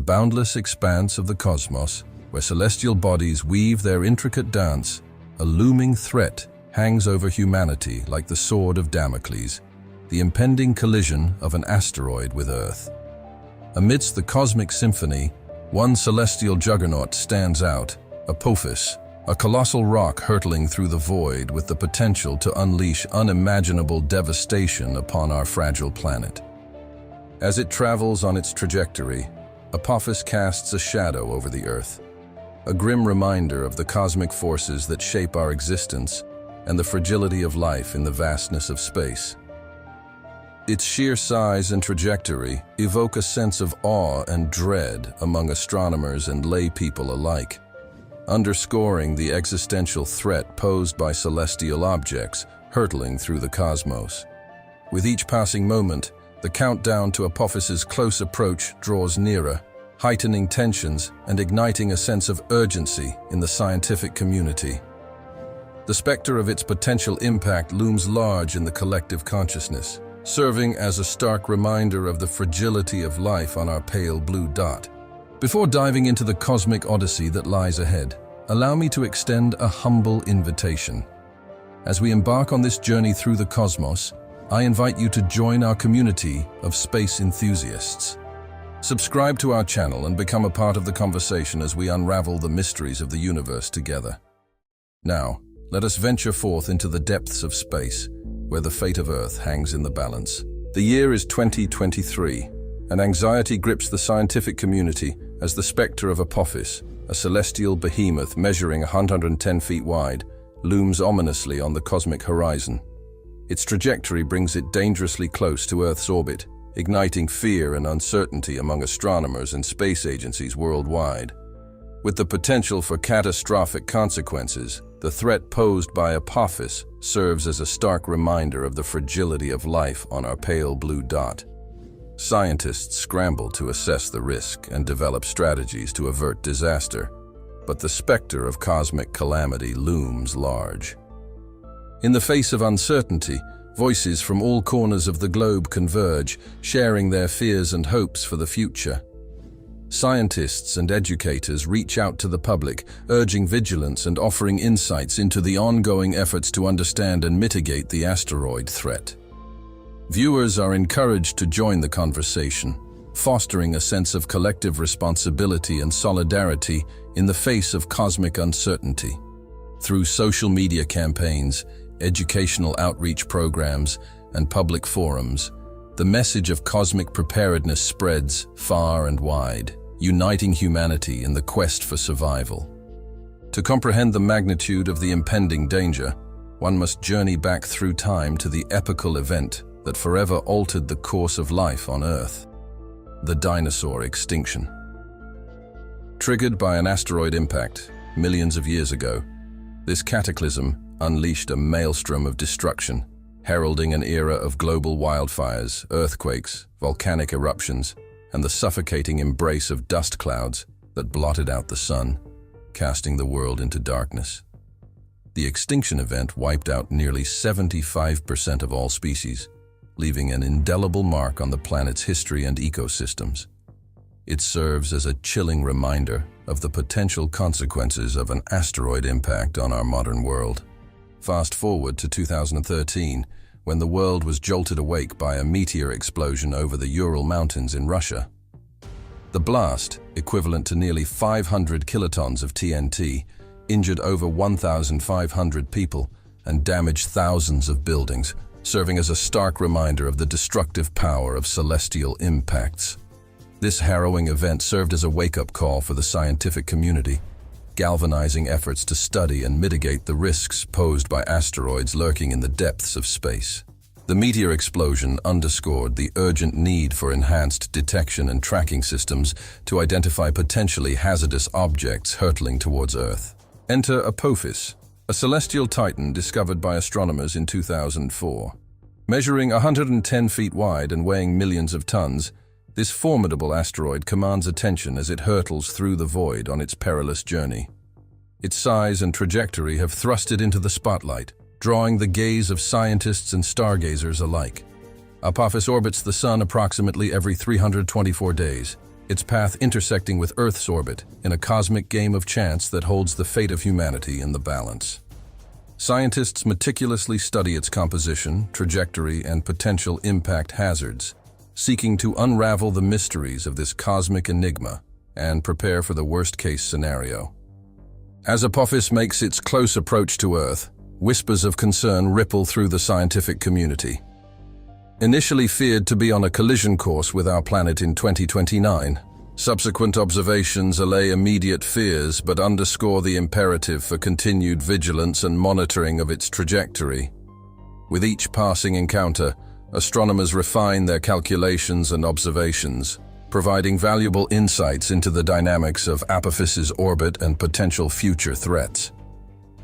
boundless expanse of the cosmos, where celestial bodies weave their intricate dance, a looming threat hangs over humanity like the sword of Damocles, the impending collision of an asteroid with Earth. Amidst the cosmic symphony, one celestial juggernaut stands out, Apophis, a colossal rock hurtling through the void with the potential to unleash unimaginable devastation upon our fragile planet. As it travels on its trajectory, Apophis casts a shadow over the Earth, a grim reminder of the cosmic forces that shape our existence and the fragility of life in the vastness of space. Its sheer size and trajectory evoke a sense of awe and dread among astronomers and lay people alike, underscoring the existential threat posed by celestial objects hurtling through the cosmos. With each passing moment, the countdown to Apophis's close approach draws nearer, heightening tensions and igniting a sense of urgency in the scientific community. The specter of its potential impact looms large in the collective consciousness, serving as a stark reminder of the fragility of life on our pale blue dot. Before diving into the cosmic odyssey that lies ahead, allow me to extend a humble invitation. As we embark on this journey through the cosmos, I invite you to join our community of space enthusiasts. Subscribe to our channel and become a part of the conversation as we unravel the mysteries of the universe together. Now, let us venture forth into the depths of space, where the fate of Earth hangs in the balance. The year is 2023, and anxiety grips the scientific community as the specter of Apophis, a celestial behemoth measuring 110 feet wide, looms ominously on the cosmic horizon. Its trajectory brings it dangerously close to Earth's orbit, igniting fear and uncertainty among astronomers and space agencies worldwide. With the potential for catastrophic consequences, the threat posed by Apophis serves as a stark reminder of the fragility of life on our pale blue dot. Scientists scramble to assess the risk and develop strategies to avert disaster, but the specter of cosmic calamity looms large. In the face of uncertainty, voices from all corners of the globe converge, sharing their fears and hopes for the future. Scientists and educators reach out to the public, urging vigilance and offering insights into the ongoing efforts to understand and mitigate the asteroid threat. Viewers are encouraged to join the conversation, fostering a sense of collective responsibility and solidarity in the face of cosmic uncertainty. Through social media campaigns, educational outreach programs, and public forums, the message of cosmic preparedness spreads far and wide, uniting humanity in the quest for survival. To comprehend the magnitude of the impending danger, one must journey back through time to the epical event that forever altered the course of life on Earth: the dinosaur extinction. Triggered by an asteroid impact millions of years ago, this cataclysm unleashed a maelstrom of destruction, heralding an era of global wildfires, earthquakes, volcanic eruptions, and the suffocating embrace of dust clouds that blotted out the sun, casting the world into darkness. The extinction event wiped out nearly 75% of all species, leaving an indelible mark on the planet's history and ecosystems. It serves as a chilling reminder of the potential consequences of an asteroid impact on our modern world. Fast forward to 2013, when the world was jolted awake by a meteor explosion over the Ural Mountains in Russia. The blast, equivalent to nearly 500 kilotons of TNT, injured over 1,500 people and damaged thousands of buildings, serving as a stark reminder of the destructive power of celestial impacts. This harrowing event served as a wake-up call for the scientific community, galvanizing efforts to study and mitigate the risks posed by asteroids lurking in the depths of space. The meteor explosion underscored the urgent need for enhanced detection and tracking systems to identify potentially hazardous objects hurtling towards Earth. Enter Apophis, a celestial titan discovered by astronomers in 2004. Measuring 110 feet wide and weighing millions of tons, this formidable asteroid commands attention as it hurtles through the void on its perilous journey. Its size and trajectory have thrust it into the spotlight, drawing the gaze of scientists and stargazers alike. Apophis orbits the Sun approximately every 324 days, its path intersecting with Earth's orbit in a cosmic game of chance that holds the fate of humanity in the balance. Scientists meticulously study its composition, trajectory, and potential impact hazards, seeking to unravel the mysteries of this cosmic enigma and prepare for the worst-case scenario. As Apophis makes its close approach to Earth, whispers of concern ripple through the scientific community. Initially feared to be on a collision course with our planet in 2029, subsequent observations allay immediate fears but underscore the imperative for continued vigilance and monitoring of its trajectory. With each passing encounter, astronomers refine their calculations and observations, providing valuable insights into the dynamics of Apophis's orbit and potential future threats.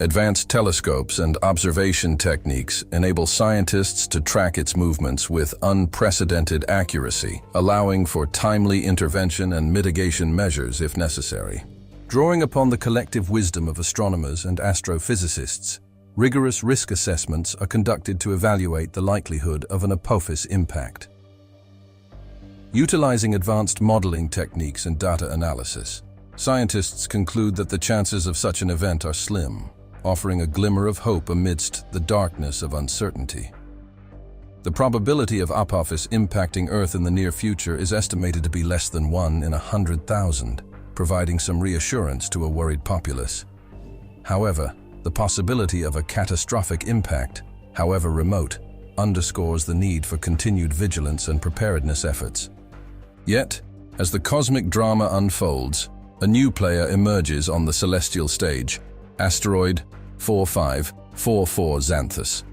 Advanced telescopes and observation techniques enable scientists to track its movements with unprecedented accuracy, allowing for timely intervention and mitigation measures if necessary. Drawing upon the collective wisdom of astronomers and astrophysicists, rigorous risk assessments are conducted to evaluate the likelihood of an Apophis impact. Utilizing advanced modeling techniques and data analysis, scientists conclude that the chances of such an event are slim, offering a glimmer of hope amidst the darkness of uncertainty. The probability of Apophis impacting Earth in the near future is estimated to be less than 1 in 100,000, providing some reassurance to a worried populace. However, the possibility of a catastrophic impact, however remote, underscores the need for continued vigilance and preparedness efforts. Yet, as the cosmic drama unfolds, a new player emerges on the celestial stage: asteroid 4544 Xanthus.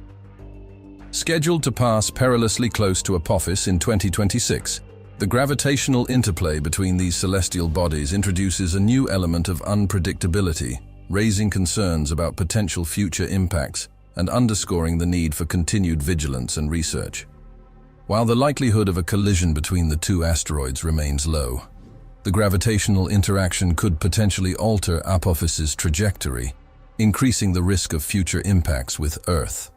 Scheduled to pass perilously close to Apophis in 2026, the gravitational interplay between these celestial bodies introduces a new element of unpredictability, raising concerns about potential future impacts and underscoring the need for continued vigilance and research. While the likelihood of a collision between the two asteroids remains low, the gravitational interaction could potentially alter Apophis's trajectory, increasing the risk of future impacts with Earth.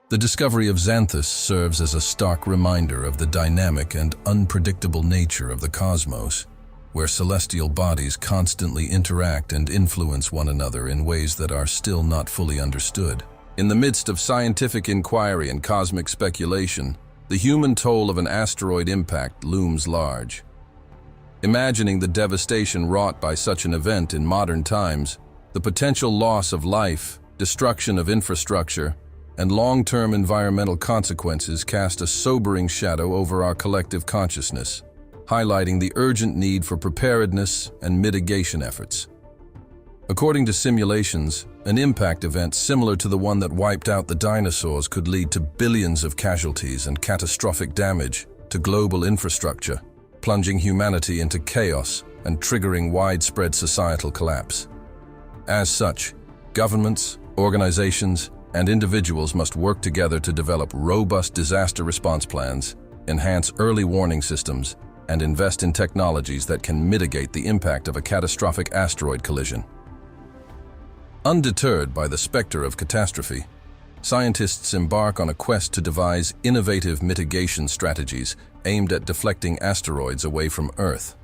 The discovery of Xanthus serves as a stark reminder of the dynamic and unpredictable nature of the cosmos, where celestial bodies constantly interact and influence one another in ways that are still not fully understood. In the midst of scientific inquiry and cosmic speculation, the human toll of an asteroid impact looms large. Imagining the devastation wrought by such an event in modern times, the potential loss of life, destruction of infrastructure, and long-term environmental consequences cast a sobering shadow over our collective consciousness, highlighting the urgent need for preparedness and mitigation efforts. According to simulations, an impact event similar to the one that wiped out the dinosaurs could lead to billions of casualties and catastrophic damage to global infrastructure, plunging humanity into chaos and triggering widespread societal collapse. As such, governments, organizations, and individuals must work together to develop robust disaster response plans, enhance early warning systems, and invest in technologies that can mitigate the impact of a catastrophic asteroid collision. Undeterred by the specter of catastrophe, scientists embark on a quest to devise innovative mitigation strategies aimed at deflecting asteroids away from Earth.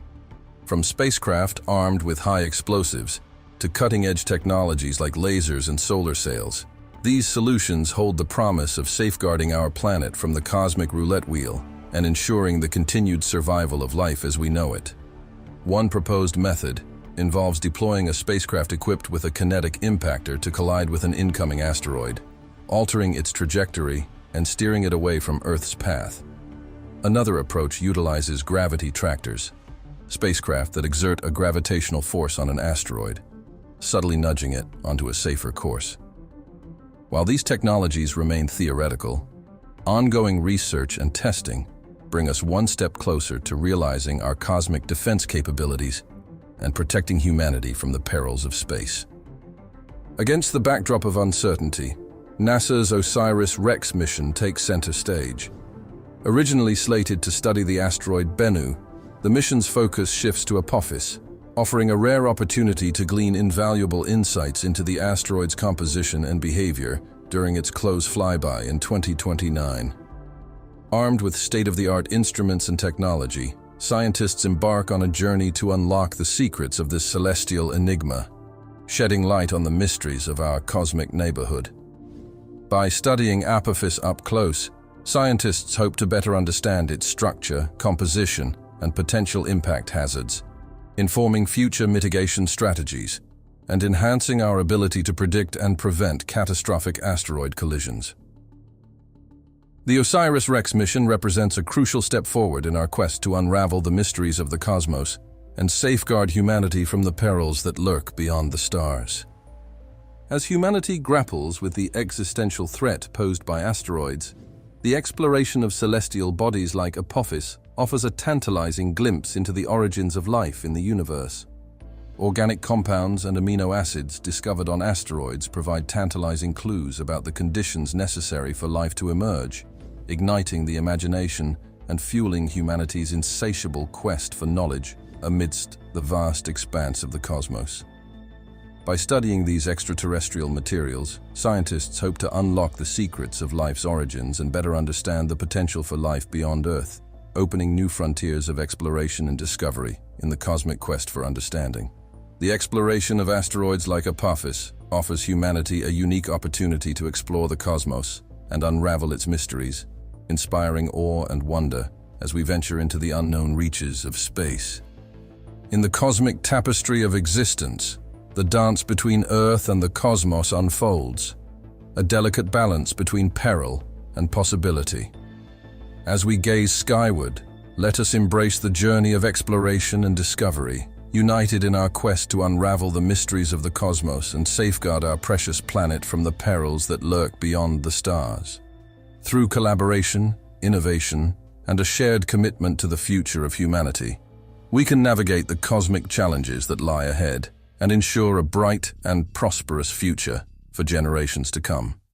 From spacecraft armed with high explosives to cutting-edge technologies like lasers and solar sails, these solutions hold the promise of safeguarding our planet from the cosmic roulette wheel and ensuring the continued survival of life as we know it. One proposed method involves deploying a spacecraft equipped with a kinetic impactor to collide with an incoming asteroid, altering its trajectory and steering it away from Earth's path. Another approach utilizes gravity tractors, spacecraft that exert a gravitational force on an asteroid, subtly nudging it onto a safer course. While these technologies remain theoretical, ongoing research and testing bring us one step closer to realizing our cosmic defense capabilities and protecting humanity from the perils of space. Against the backdrop of uncertainty, NASA's OSIRIS-REx mission takes center stage. Originally slated to study the asteroid Bennu, the mission's focus shifts to Apophis, offering a rare opportunity to glean invaluable insights into the asteroid's composition and behavior during its close flyby in 2029. Armed with state-of-the-art instruments and technology, scientists embark on a journey to unlock the secrets of this celestial enigma, shedding light on the mysteries of our cosmic neighborhood. By studying Apophis up close, scientists hope to better understand its structure, composition, and potential impact hazards, informing future mitigation strategies and enhancing our ability to predict and prevent catastrophic asteroid collisions. The OSIRIS-REx mission represents a crucial step forward in our quest to unravel the mysteries of the cosmos and safeguard humanity from the perils that lurk beyond the stars. As humanity grapples with the existential threat posed by asteroids, the exploration of celestial bodies like Apophis offers a tantalizing glimpse into the origins of life in the universe. Organic compounds and amino acids discovered on asteroids provide tantalizing clues about the conditions necessary for life to emerge, igniting the imagination and fueling humanity's insatiable quest for knowledge amidst the vast expanse of the cosmos. By studying these extraterrestrial materials, scientists hope to unlock the secrets of life's origins and better understand the potential for life beyond Earth, opening new frontiers of exploration and discovery in the cosmic quest for understanding. The exploration of asteroids like Apophis offers humanity a unique opportunity to explore the cosmos and unravel its mysteries, inspiring awe and wonder as we venture into the unknown reaches of space. In the cosmic tapestry of existence, the dance between Earth and the cosmos unfolds, a delicate balance between peril and possibility. As we gaze skyward, let us embrace the journey of exploration and discovery, united in our quest to unravel the mysteries of the cosmos and safeguard our precious planet from the perils that lurk beyond the stars. Through collaboration, innovation, and a shared commitment to the future of humanity, we can navigate the cosmic challenges that lie ahead and ensure a bright and prosperous future for generations to come.